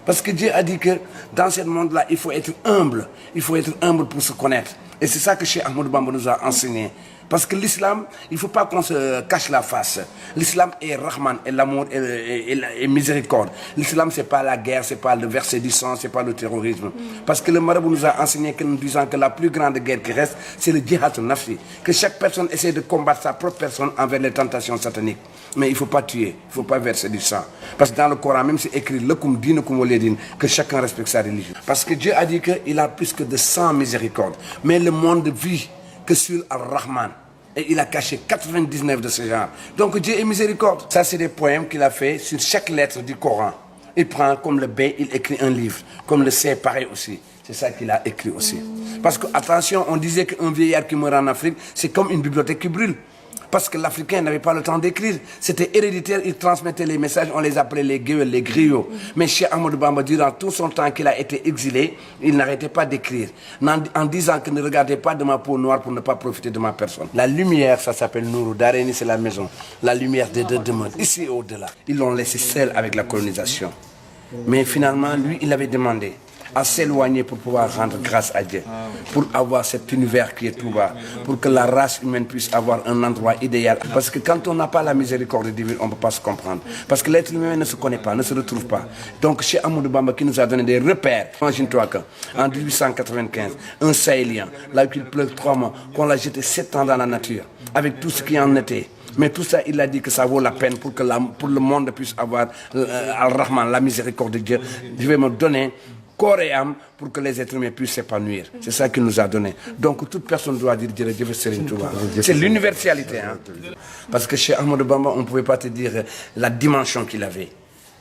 Parce que Dieu a dit que dans ce monde-là, il faut être humble. Il faut être humble pour se connaître. Et c'est ça que Cheikh Ahmadou Bamba nous a enseigné. Parce que l'islam, il ne faut pas qu'on se cache la face. L'islam est Rahman, et l'amour et miséricorde. L'islam, ce n'est pas la guerre, ce n'est pas le verset du sang, ce n'est pas le terrorisme. Parce que le marabout nous a enseigné que nous disons que la plus grande guerre qui reste, c'est le djihad nafsi. Que chaque personne essaie de combattre sa propre personne envers les tentations sataniques. Mais il ne faut pas tuer, il ne faut pas verser du sang. Parce que dans le Coran, même c'est écrit que chacun respecte sa religion. Parce que Dieu a dit qu'il a plus que de 100 miséricordes. Mais le monde vit que sur Ar-Rahman. Et il a caché 99 de ce genre. Donc Dieu est miséricorde. Ça, c'est des poèmes qu'il a fait sur chaque lettre du Coran. Il prend comme le B, il écrit un livre. Comme le C, pareil aussi. C'est ça qu'il a écrit aussi. Parce que, attention, on disait qu'un vieillard qui meurt en Afrique, c'est comme une bibliothèque qui brûle. Parce que l'Africain n'avait pas le temps d'écrire. C'était héréditaire, il transmettait les messages, on les appelait les gueules, les griots. Mais Cheikh Ahmadou Bamba, durant tout son temps qu'il a été exilé, il n'arrêtait pas d'écrire. En disant que ne regardez pas de ma peau noire pour ne pas profiter de ma personne. La lumière, ça s'appelle Nourou. Dareni, c'est la maison. La lumière des deux demeures. Ici et au-delà. Ils l'ont laissé seul avec la colonisation. Mais finalement, lui, il avait demandé à s'éloigner pour pouvoir rendre grâce à Dieu, pour avoir cet univers qui est tout bas, pour que la race humaine puisse avoir un endroit idéal. Parce que quand on n'a pas la miséricorde divine, on ne peut pas se comprendre. Parce que l'être humain ne se connaît pas, ne se retrouve pas. Donc chez Ahmadou Bamba qui nous a donné des repères, imagine-toi qu'en 1895, un Sahélien, là où il pleut 3 mois, qu'on l'a jeté 7 ans dans la nature, avec tout ce qui en était. Mais tout ça, il a dit que ça vaut la peine pour que pour le monde puisse avoir Al-Rahman, la miséricorde de Dieu. Je vais me donner corps et âme pour que les êtres humains puissent s'épanouir. C'est ça qu'il nous a donné. Donc toute personne doit dire Dieu Serigne Touba. C'est l'universalité. Hein? Parce que chez Ahmadou Bamba, on ne pouvait pas te dire la dimension qu'il avait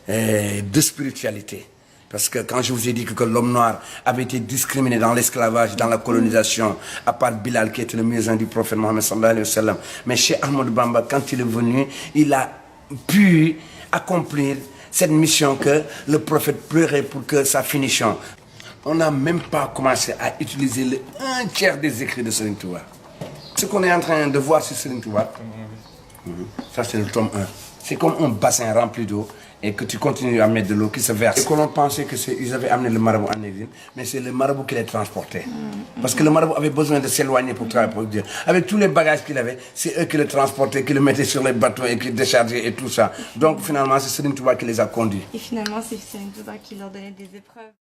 de spiritualité. Parce que quand je vous ai dit que l'homme noir avait été discriminé dans l'esclavage, dans la colonisation, à part Bilal qui était le muezzin du prophète Mohammed sallallahu alayhi wa sallam. Mais chez Ahmadou Bamba, quand il est venu, il a pu accomplir cette mission que le prophète pleurait pour que sa finition. On n'a même pas commencé à utiliser un tiers des écrits de Serigne Touba. Ce qu'on est en train de voir sur Serigne Touba, ça c'est le tome 1. C'est comme un bassin rempli d'eau et que tu continues à mettre de l'eau qui se verse. Et que l'on pensait qu'ils avaient amené le marabout en exil, mais c'est le marabout qui les transportait. Parce que le marabout avait besoin de s'éloigner pour travailler pour Dieu. Avec tous les bagages qu'il avait, c'est eux qui le transportaient, qui le mettaient sur les bateaux et qui déchargeaient et tout ça. Donc finalement, c'est Serigne Touba qui les a conduits. Et finalement, c'est Serigne Touba qui leur donnait des épreuves.